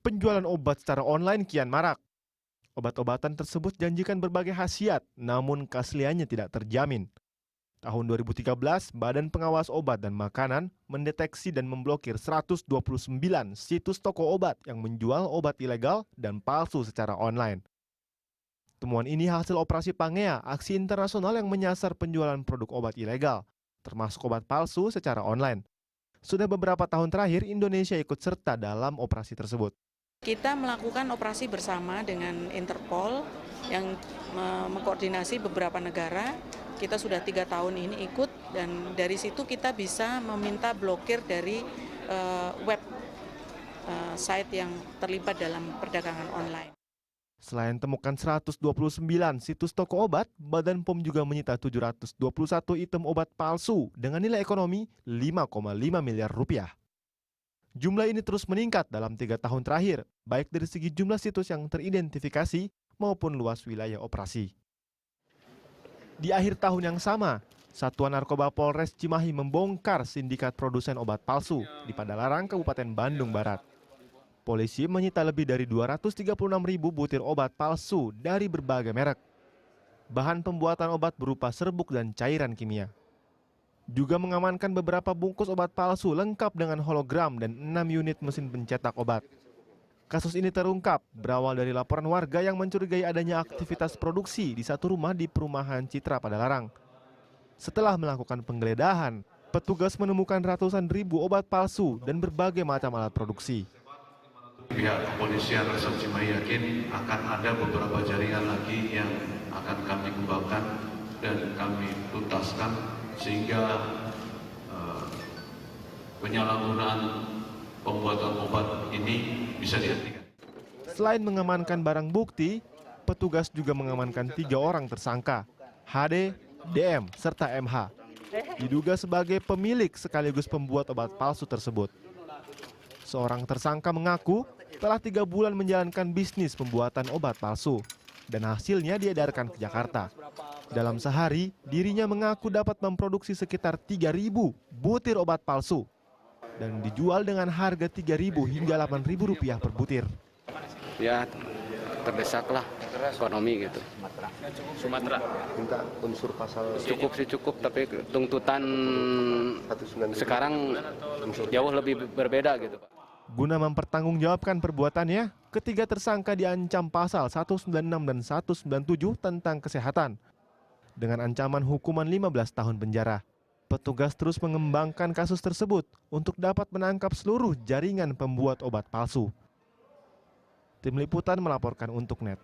Penjualan obat secara online kian marak. Obat-obatan tersebut janjikan berbagai khasiat, namun keasliannya tidak terjamin. Tahun 2013, Badan Pengawas Obat dan Makanan mendeteksi dan memblokir 129 situs toko obat yang menjual obat ilegal dan palsu secara online. Temuan ini hasil operasi Pangea, aksi internasional yang menyasar penjualan produk obat ilegal, termasuk obat palsu secara online. Sudah beberapa tahun terakhir, Indonesia ikut serta dalam operasi tersebut. Kita melakukan operasi bersama dengan Interpol yang mengkoordinasi beberapa negara. Kita sudah 3 tahun ini ikut dan dari situ kita bisa meminta blokir dari web site yang terlibat dalam perdagangan online. Selain temukan 129 situs toko obat, Badan POM juga menyita 721 item obat palsu dengan nilai ekonomi 5,5 miliar rupiah. Jumlah ini terus meningkat dalam 3 tahun terakhir, baik dari segi jumlah situs yang teridentifikasi maupun luas wilayah operasi. Di akhir tahun yang sama, Satuan Narkoba Polres Cimahi membongkar sindikat produsen obat palsu di Padalarang, Kabupaten Bandung Barat. Polisi menyita lebih dari 236.000 butir obat palsu dari berbagai merek. Bahan pembuatan obat berupa serbuk dan cairan kimia. Juga mengamankan beberapa bungkus obat palsu lengkap dengan hologram dan 6 unit mesin pencetak obat. Kasus ini terungkap berawal dari laporan warga yang mencurigai adanya aktivitas produksi di satu rumah di perumahan Citra Padalarang. Setelah melakukan penggeledahan, petugas menemukan ratusan ribu obat palsu dan berbagai macam alat produksi. Pihak kepolisian Resort Cimahi yakin akan ada beberapa jaringan lagi yang akan kami kembangkan dan kami tuntaskan sehingga penyalahgunaan pembuatan obat ini bisa dihentikan. Selain mengamankan barang bukti, petugas juga mengamankan 3 orang tersangka, HD, DM, serta MH. Diduga sebagai pemilik sekaligus pembuat obat palsu tersebut. Seorang tersangka mengaku telah 3 bulan menjalankan bisnis pembuatan obat palsu dan hasilnya diedarkan ke Jakarta. Dalam sehari, dirinya mengaku dapat memproduksi sekitar 3.000 butir obat palsu dan dijual dengan harga 3.000 hingga 8.000 rupiah per butir. Ya, terdesak lah ekonomi gitu. Sumatera. Minta unsur pasal Cukup sih cukup, tapi tuntutan sekarang jauh lebih berbeda gitu, Pak. Guna mempertanggungjawabkan perbuatannya, ketiga tersangka diancam pasal 196 dan 197 tentang kesehatan dengan ancaman hukuman 15 tahun penjara. Petugas terus mengembangkan kasus tersebut untuk dapat menangkap seluruh jaringan pembuat obat palsu. Tim Liputan melaporkan untuk NET.